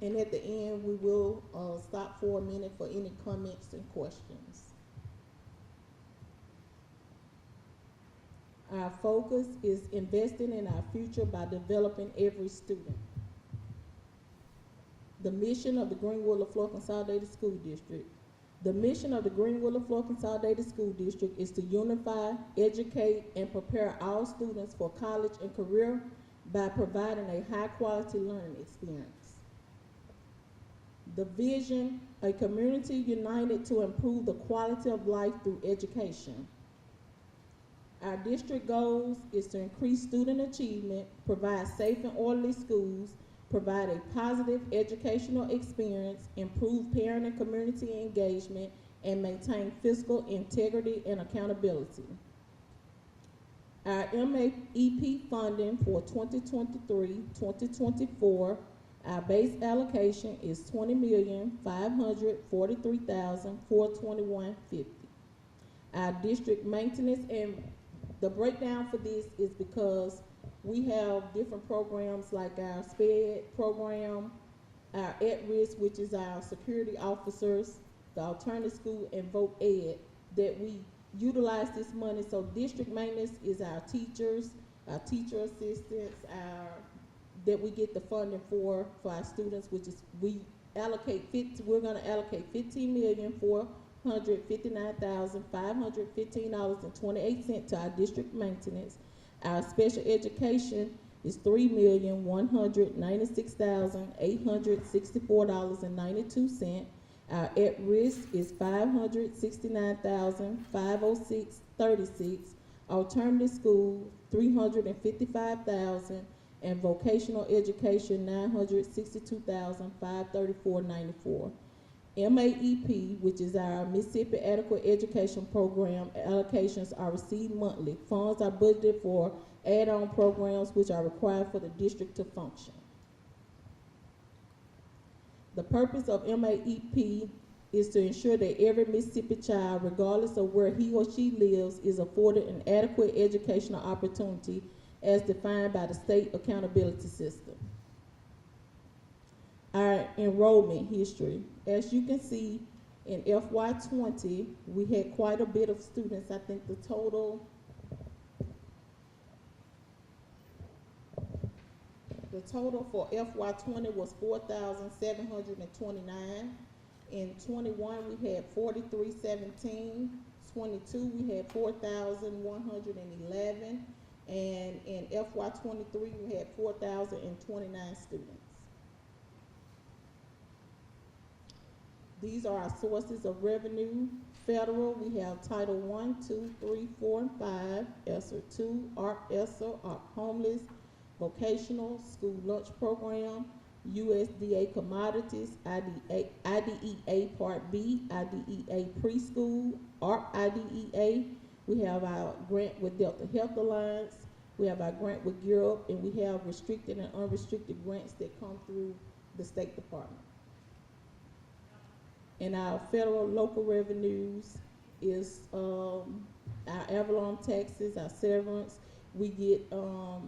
And at the end, we will stop for a minute for any comments and questions. Our focus is investing in our future by developing every student. The mission of the Greenwood LaFleur Consolidated School District. The mission of the Greenwood LaFleur Consolidated School District is to unify, educate, and prepare all students for college and career by providing a high-quality learning experience. The vision, a community united to improve the quality of life through education. Our district goals is to increase student achievement, provide safe and orderly schools, provide a positive educational experience, improve parent and community engagement, and maintain fiscal integrity and accountability. Our MAEP funding for 2023-2024, our base allocation is $20,543,421.50. Our district maintenance, and the breakdown for this is because we have different programs like our SPED program, our at-risk, which is our security officers, the alternative school, and Voc Ed, that we utilize this money. So district maintenance is our teachers, our teacher assistants, that we get the funding for our students, which is we're gonna allocate $15,459,515.28 to our district maintenance. Our special education is $3,196,864.92. Our at-risk is $569,506.36. Alternative school, $355,000, and vocational education, $962,534.94. MAEP, which is our Mississippi Adequate Education Program, allocations are received monthly. Funds are budgeted for add-on programs which are required for the district to function. The purpose of MAEP is to ensure that every Mississippi child, regardless of where he or she lives, is afforded an adequate educational opportunity as defined by the state accountability system. Our enrollment history. As you can see, in FY20, we had quite a bit of students. I think the total for FY20 was 4,729. In 21, we had 4,317. 22, we had 4,111. And in FY23, we had 4,029 students. These are our sources of revenue. Federal, we have Title 1, 2, 3, 4, and 5, ESSER 2, ARC ESSER, ARC Homeless, Vocational, School Lunch Program, USDA Commodities, IDEA Part B, IDEA Preschool, ARC IDEA. We have our grant with Delta Health Alliance. We have our grant with Gear Up, and we have restricted and unrestricted grants that come through the State Department. And our federal local revenues is our Avalon taxes, our severance. We get our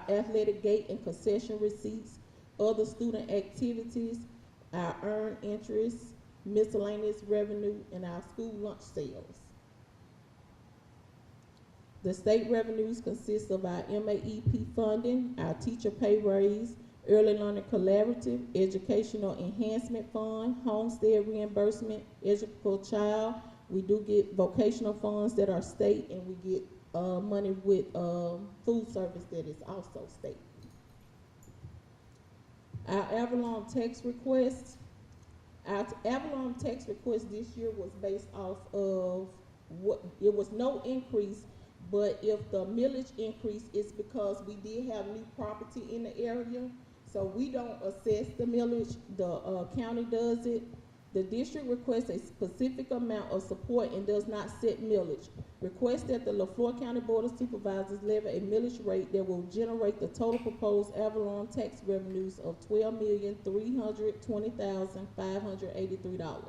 athletic gate and concession receipts, other student activities, our earned interest, miscellaneous revenue, and our school lunch sales. The state revenues consist of our MAEP funding, our teacher pay raise, Early Learning Collaborative, Educational Enhancement Fund, Homestead Reimbursement, Educable Child. We do get vocational funds that are state, and we get money with food service that is also state. Our Avalon tax request. Our Avalon tax request this year was based off of it was no increase, but if the millage increase is because we did have new property in the area. So we don't assess the millage, the county does it. The district requests a specific amount of support and does not set millage. Request that the LaFleur County Board of Supervisors levy a millage rate that will generate the total proposed Avalon tax revenues of $12,320,583.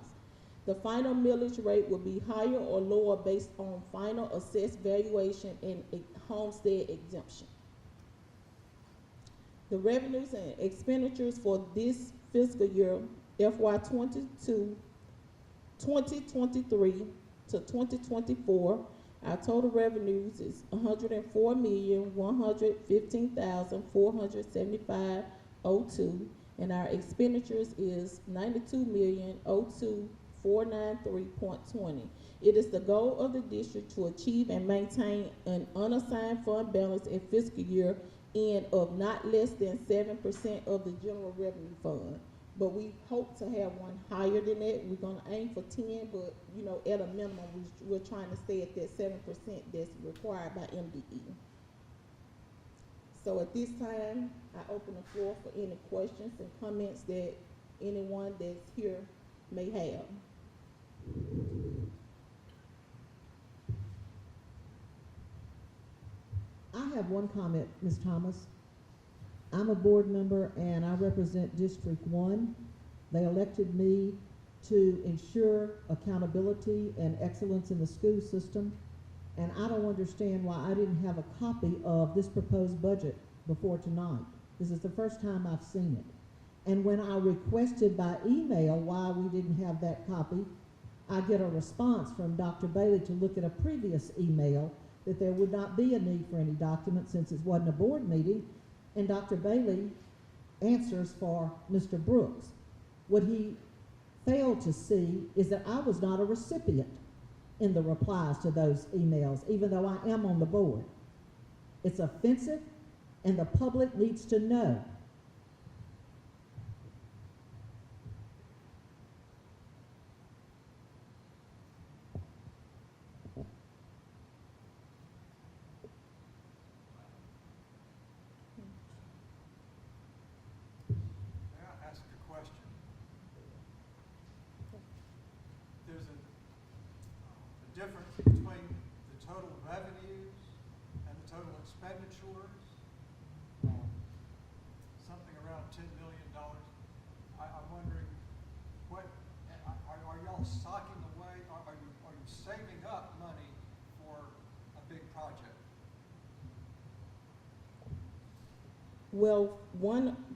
The final millage rate will be higher or lower based on final assessed valuation and a homestead exemption. The revenues and expenditures for this fiscal year, FY 2023 to 2024, our total revenues is 104,115,475.02, and our expenditures is 92,02493.20. It is the goal of the district to achieve and maintain an unassigned fund balance in fiscal year end of not less than 7% of the general revenue fund. But we hope to have one higher than that. We're gonna aim for 10, but you know, at a minimum, we're trying to stay at that 7% that's required by MDE. So at this time, I open the floor for any questions and comments that anyone that's here may have. I have one comment, Ms. Thomas. I'm a board member and I represent District 1. They elected me to ensure accountability and excellence in the school system, and I don't understand why I didn't have a copy of this proposed budget before tonight. This is the first time I've seen it. And when I requested by email why we didn't have that copy, I get a response from Dr. Bailey to look at a previous email that there would not be a need for any document since it wasn't a board meeting, and Dr. Bailey answers for Mr. Brooks. What he failed to see is that I was not a recipient in the replies to those emails, even though I am on the board. It's offensive, and the public needs to know. Difference between the total revenues and the total expenditures, something around $10 million. I'm wondering, what are y'all socking away? Are you saving up money for a big project? Well,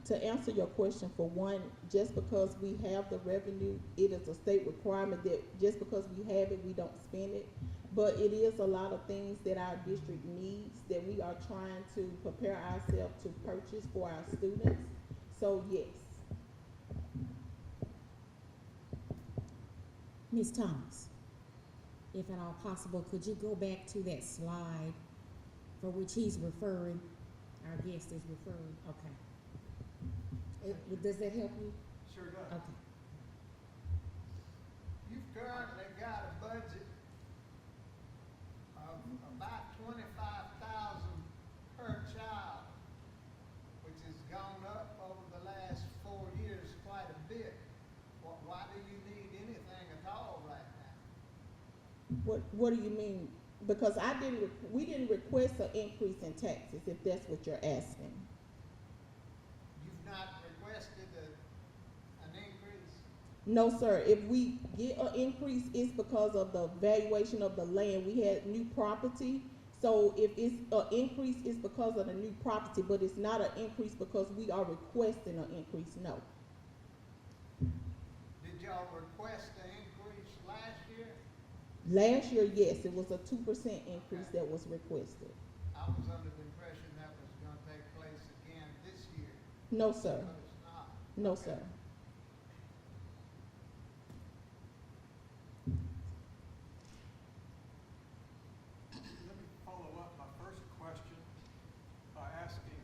to answer your question, for one, just because we have the revenue, it is a state requirement that just because we have it, we don't spend it. But it is a lot of things that our district needs that we are trying to prepare ourselves to purchase for our students. So yes. Ms. Thomas, if at all possible, could you go back to that slide for which he's referring, our guest is referring? Okay. Does that help you? Sure does. Okay. You've currently got a budget of about $25,000 per child, which has gone up over the last 4 years quite a bit. Why do you need anything at all right now? What do you mean? Because we didn't request an increase in taxes, if that's what you're asking. You've not requested an increase? No, sir. If we get an increase, it's because of the valuation of the land. We had new property. So if it's an increase, it's because of the new property, but it's not an increase because we are requesting an increase, no. Did y'all request an increase last year? Last year, yes, it was a 2% increase that was requested. I was under the impression that was going to take place again this year. No, sir. But it's not. No, Okay. sir. Let me follow up my first question by asking,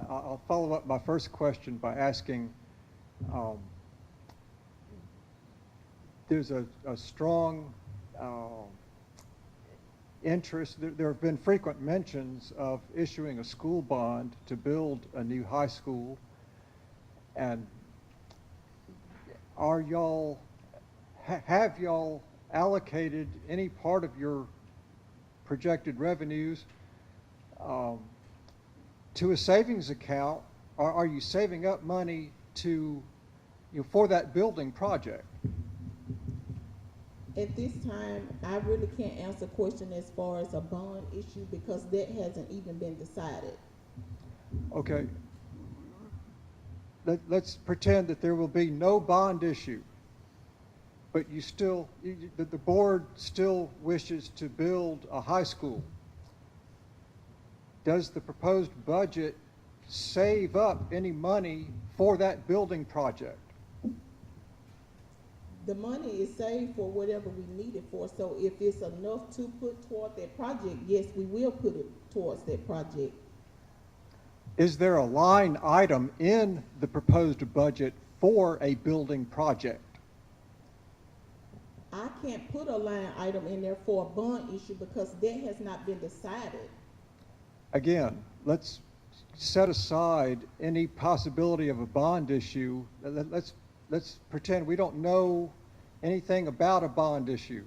I'll follow up my first question by asking, there's a strong interest, there have been frequent mentions of issuing a school bond to build a new high school, and are y'all, have y'all allocated any part of your projected revenues to a savings account, or are you saving up money to, for that building project? At this time, I really can't answer question as far as a bond issue because that hasn't even been decided. Okay. Let's pretend that there will be no bond issue, but the board still wishes to build a high school. Does the proposed budget save up any money for that building project? The money is saved for whatever we need it for, so if it's enough to put toward that project, yes, we will put it towards that project. Is there a line item in the proposed budget for a building project? I can't put a line item in there for a bond issue because that has not been decided. Again, let's set aside any possibility of a bond issue. Let's pretend we don't know anything about a bond issue.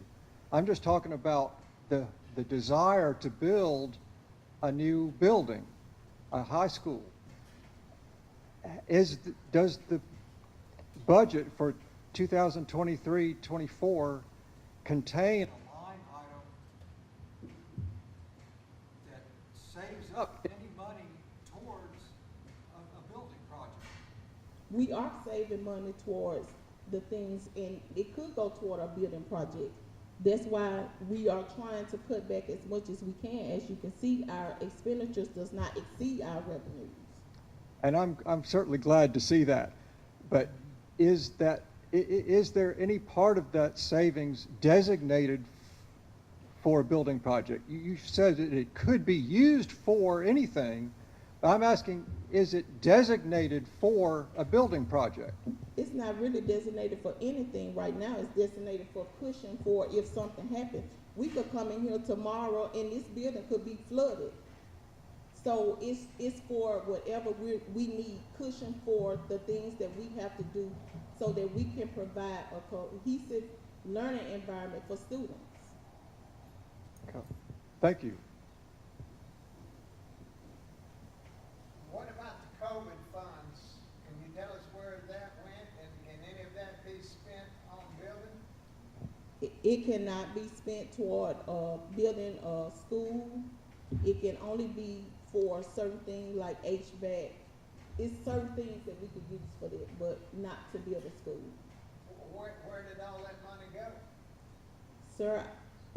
I'm just talking about the desire to build a new building, a high school. Does the budget for 2023-24 contain a line item that saves up any money towards a building project? We are saving money towards the things, and it could go toward our building project. That's why we are trying to cut back as much as we can. As you can see, our expenditures does not exceed our revenues. And I'm certainly glad to see that. But is there any part of that savings designated for a building project? You said that it could be used for anything. I'm asking, is it designated for a building project? It's not really designated for anything right now. It's designated for cushion for if something happens. We could come in here tomorrow and this building could be flooded. So it's for whatever we need cushion for the things that we have to do so that we can provide a cohesive learning environment for students. Okay. Thank you. What about the COVID funds? Can you tell us where that went, and can any of that be spent on building? It cannot be spent toward building a school. It can only be for certain things like HVAC. It's certain things that we could use for that, but not to build a school. Where did all that money go? Sir,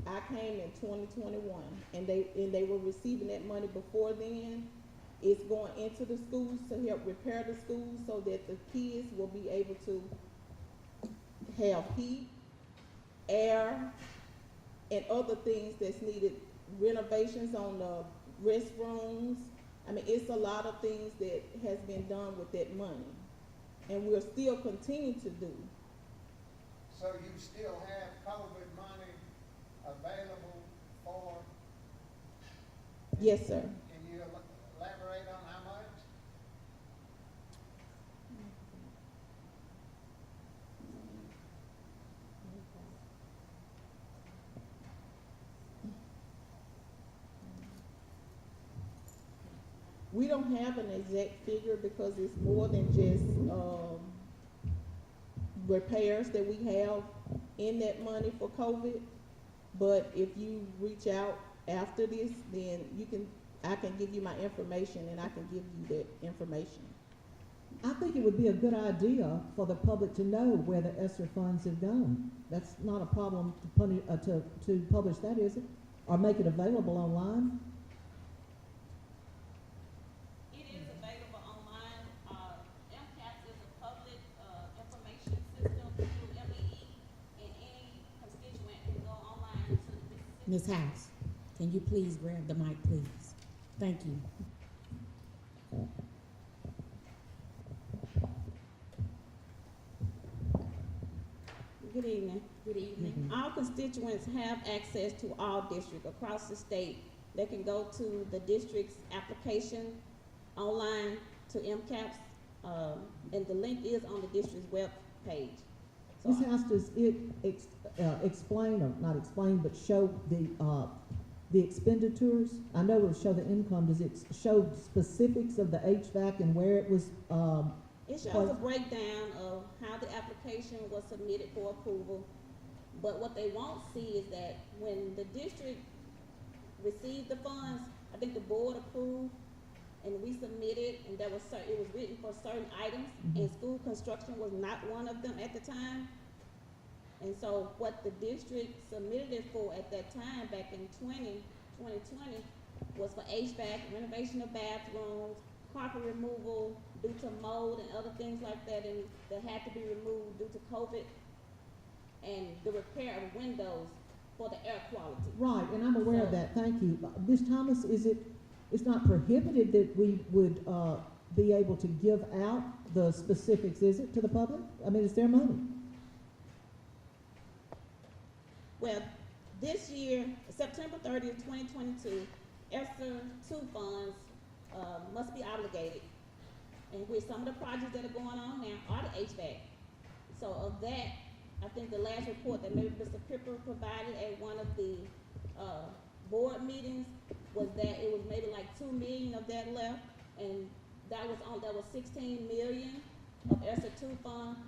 I came in 2021, and they were receiving that money before then. It's going into the schools to help repair the schools so that the kids will be able to have heat, air, and other things that's needed, renovations on the restrooms. I mean, it's a lot of things that has been done with that money, and we'll still continue to do. So you still have COVID money available for? Yes, sir. Can you elaborate on how much? We don't have an exact figure because it's more than just repairs that we have in that money for COVID. But if you reach out after this, then I can give you my information and I can give you that information. I think it would be a good idea for the public to know where the ESSER funds have gone. That's not a problem to publish that, is it? Or make it available online? It is available online. MCAS is a public information system through MEE, and any constituent can go online to the Ms. House, can you please grab the mic, please? Thank you. Good evening. Good evening. All constituents have access to all districts across the state. They can go to the district's application online to MCAPS, and the link is on the district's web page. So Ms. House, does it explain, or not explain, but show the expenditures? I know it'll show the income. Does it show specifics of the HVAC and where it was, it shows a breakdown of how the application was submitted for approval, But what they won't see is that when the district received the funds, I think the board approved and we submitted, and there was it was written for certain items, and school construction was not one of them at the time. And so what the district submitted it for at that time, back in 2020, was for HVAC, renovation of bathrooms, carpet removal due to mold and other things like that, and that had to be removed due to COVID, and the repair of windows for the air quality. Right, and I'm aware of that, thank you. Ms. Thomas, it's not prohibited that we would, be able to give out the specifics, is it, to the public? I mean, it's their money. Well, this year, September 30th, 2022, ESSER 2 funds must be obligated. And with some of the projects that are going on now are the HVAC. So of that, I think the last report that maybe Mr. Pipper provided at one of the board meetings was that it was maybe like 2 million of that left, and that was 16 million of ESSER 2 funds.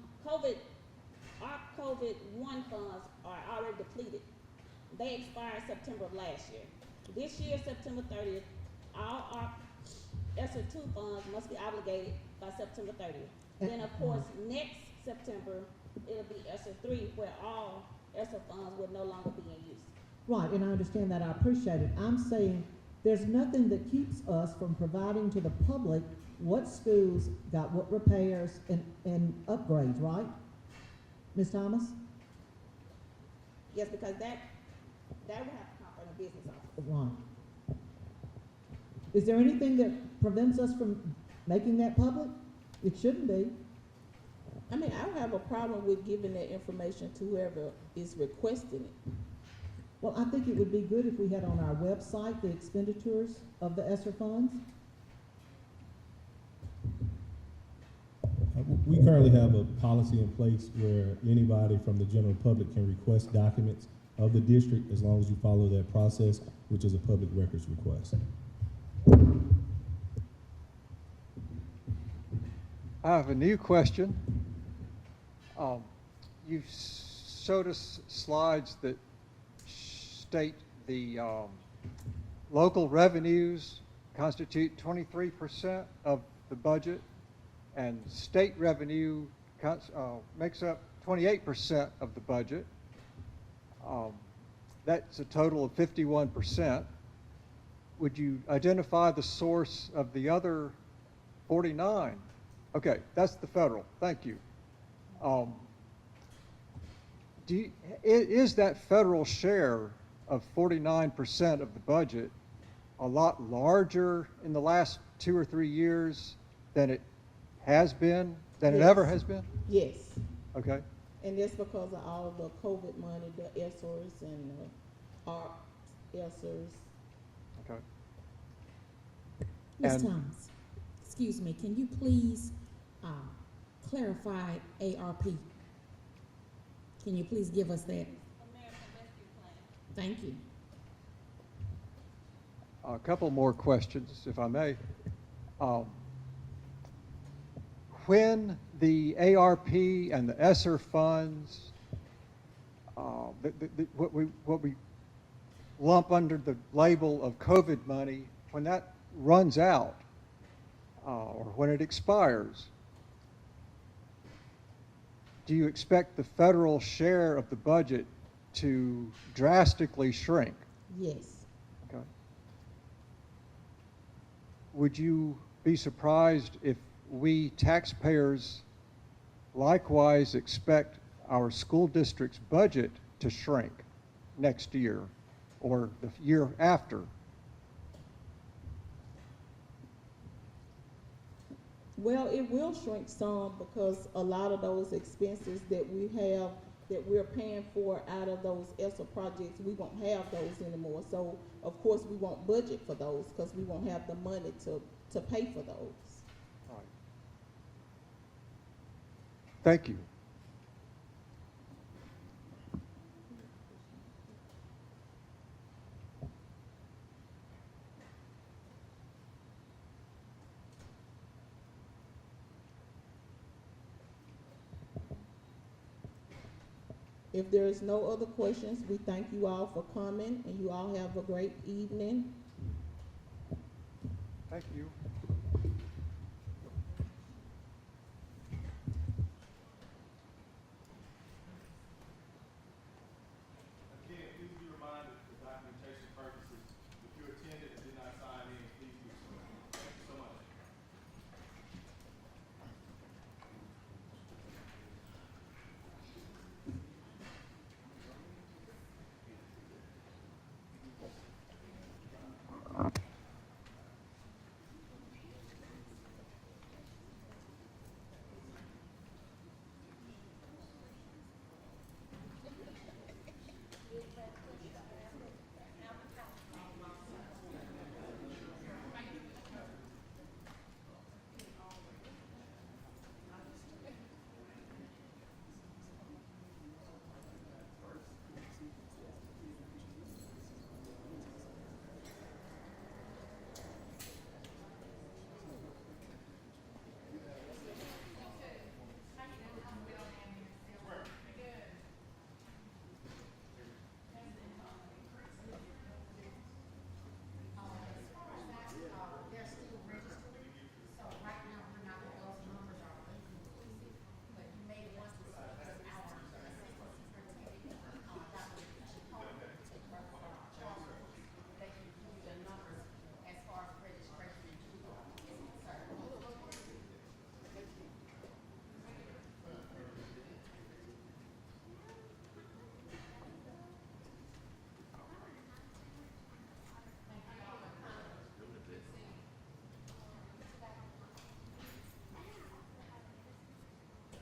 Our COVID 1 funds are already depleted. They expired September of last year. This year, September 30th, all our ESSER 2 funds must be obligated by September 30th. Then, of course, next September, it'll be ESSER 3, where all ESSER funds will no longer be in use. Right, and I understand that, I appreciate it. I'm saying there's nothing that keeps us from providing to the public what schools got what repairs and upgrades, right? Ms. Thomas? Yes, because that would have to come from the business office. Right. Is there anything that prevents us from making that public? It shouldn't be. I mean, I don't have a problem with giving that information to whoever is requesting it. Well, I think it would be good if we had on our website the expenditures of the ESSER funds. We currently have a policy in place where anybody from the general public can request documents of the district as long as you follow that process, which is a public records request. I have a new question. You showed us slides that state the local revenues constitute 23% of the budget, and state revenue makes up 28% of the budget. That's a total of 51%. Would you identify the source of the other 49? Okay, that's the federal. Thank you. Is that federal share of 49% of the budget a lot larger in the last 2 or 3 years than it has been, than it ever has been? Yes, Okay. and that's because of all the COVID money, the ESSERs and the ARP ESSERs. Okay. Ms. And- Thomas, excuse me, can you please clarify ARP? Can you please give us that? American Rescue Plan. Thank you. A couple more questions, if I may. When the ARP and the ESSER funds, what we lump under the label of COVID money, when that runs out or when it expires, do you expect the federal share of the budget to drastically shrink? Yes, Okay. Would you be surprised if we taxpayers likewise expect our school district's budget to shrink next year or the year after? well, it will shrink some because a lot of those expenses that we have, that we're paying for out of those ESSER projects, we won't have those anymore. So, of course, we won't budget for those because we won't have the money to pay for those. All right. Thank you. If there is no other questions, we thank you all for coming, and you all have a great evening. Thank you.